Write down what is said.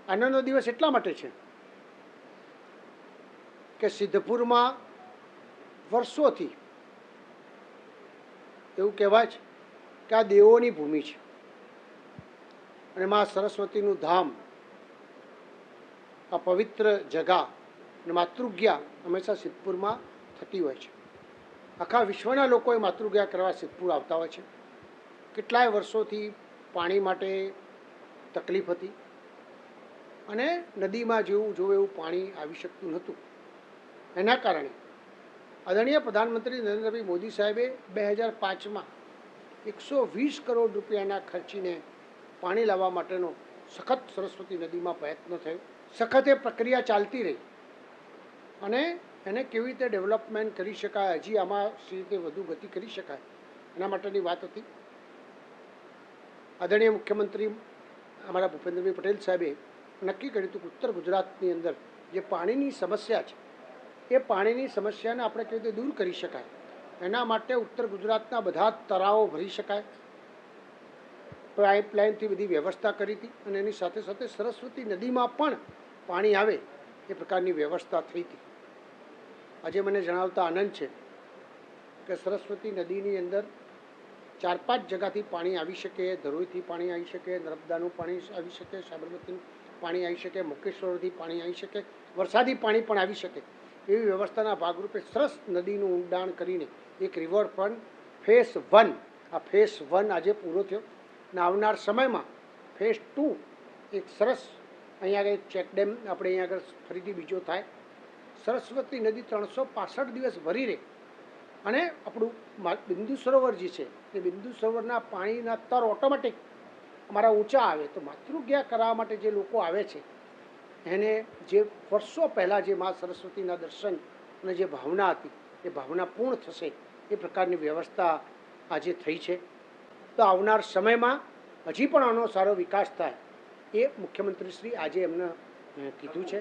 આનંદનો દિવસ એટલા માટે છે કે સિદ્ધપુરમાં વર્ષોથી એવું કહેવાય છે કે આ દેવોની ભૂમિ છે અને મા સરસ્વતીનું ધામ, આ પવિત્ર જગા અને માતૃજ્ઞા હંમેશા સિદ્ધપુરમાં થતી હોય છે. આખા વિશ્વના લોકો એ માતૃજ્ઞા કરવા સિદ્ધપુર આવતા હોય છે. કેટલાય વર્ષોથી પાણી માટે તકલીફ હતી અને નદીમાં જેવું જોવે એવું પાણી આવી શકતું નહોતું. એના કારણે આદરણીય પ્રધાનમંત્રી નરેન્દ્રભાઈ મોદી સાહેબે 2005માં 120 કરોડ રૂપિયાના ખર્ચીને પાણી લાવવા માટેનો સખત સરસ્વતી નદીમાં પ્રયત્ન થયો. સખત એ પ્રક્રિયા ચાલતી રહી અને એને કેવી રીતે ડેવલપમેન્ટ કરી શકાય, હજી આમાં સી રીતે વધુ ગતિ કરી શકાય એના માટેની વાત હતી. આદરણીય મુખ્યમંત્રી અમારા ભૂપેન્દ્રભાઈ પટેલ સાહેબે નક્કી કર્યું હતું કે ઉત્તર ગુજરાતની અંદર જે પાણીની સમસ્યા છે એ પાણીની સમસ્યાને આપણે કેવી રીતે દૂર કરી શકાય, એના માટે ઉત્તર ગુજરાતના બધા તળાવો ભરી શકાય, પાઇપલાઇનથી બધી વ્યવસ્થા કરી હતી અને એની સાથે સાથે સરસ્વતી નદીમાં પણ પાણી આવે એ પ્રકારની વ્યવસ્થા થઈ હતી. આજે મને જણાવતા આનંદ છે કે સરસ્વતી નદીની અંદર 4-5 જગાથી પાણી આવી શકે. ધરોઈથી પાણી આવી શકે, નર્મદાનું પાણી આવી શકે, સાબરમતીનું પાણી આવી શકે, મુકેશ્વરથી પાણી આવી શકે, વરસાદી પાણી પણ આવી શકે એવી વ્યવસ્થાના ભાગરૂપે સરસ નદીનું ઊંડાણ કરીને એક રિવરફ્રન્ટ ફેઝ 1, આ ફેઝ 1 આજે પૂરો થયો અને આવનાર સમયમાં ફેઝ 2 એક સરસ અહીંયા આગળ ચેકડેમ આપણે અહીંયા આગળ ફરીથી બીજો થાય. સરસ્વતી નદી 365 દિવસ ભરી રહે અને આપણું બિંદુ સરોવર જે છે એ બિંદુ સરોવરના પાણીના તર ઓટોમેટિક અમારા ઊંચા આવે. તો માતૃજ્ઞા કરાવવા માટે જે લોકો આવે છે એને જે વર્ષો પહેલાં જે મા સરસ્વતીના દર્શન અને જે ભાવના હતી એ ભાવના પૂર્ણ થશે એ પ્રકારની વ્યવસ્થા આજે થઈ છે. તો આવનાર સમયમાં હજી પણ આનો સારો વિકાસ થાય એ મુખ્યમંત્રીશ્રી આજે એમને કીધું છે.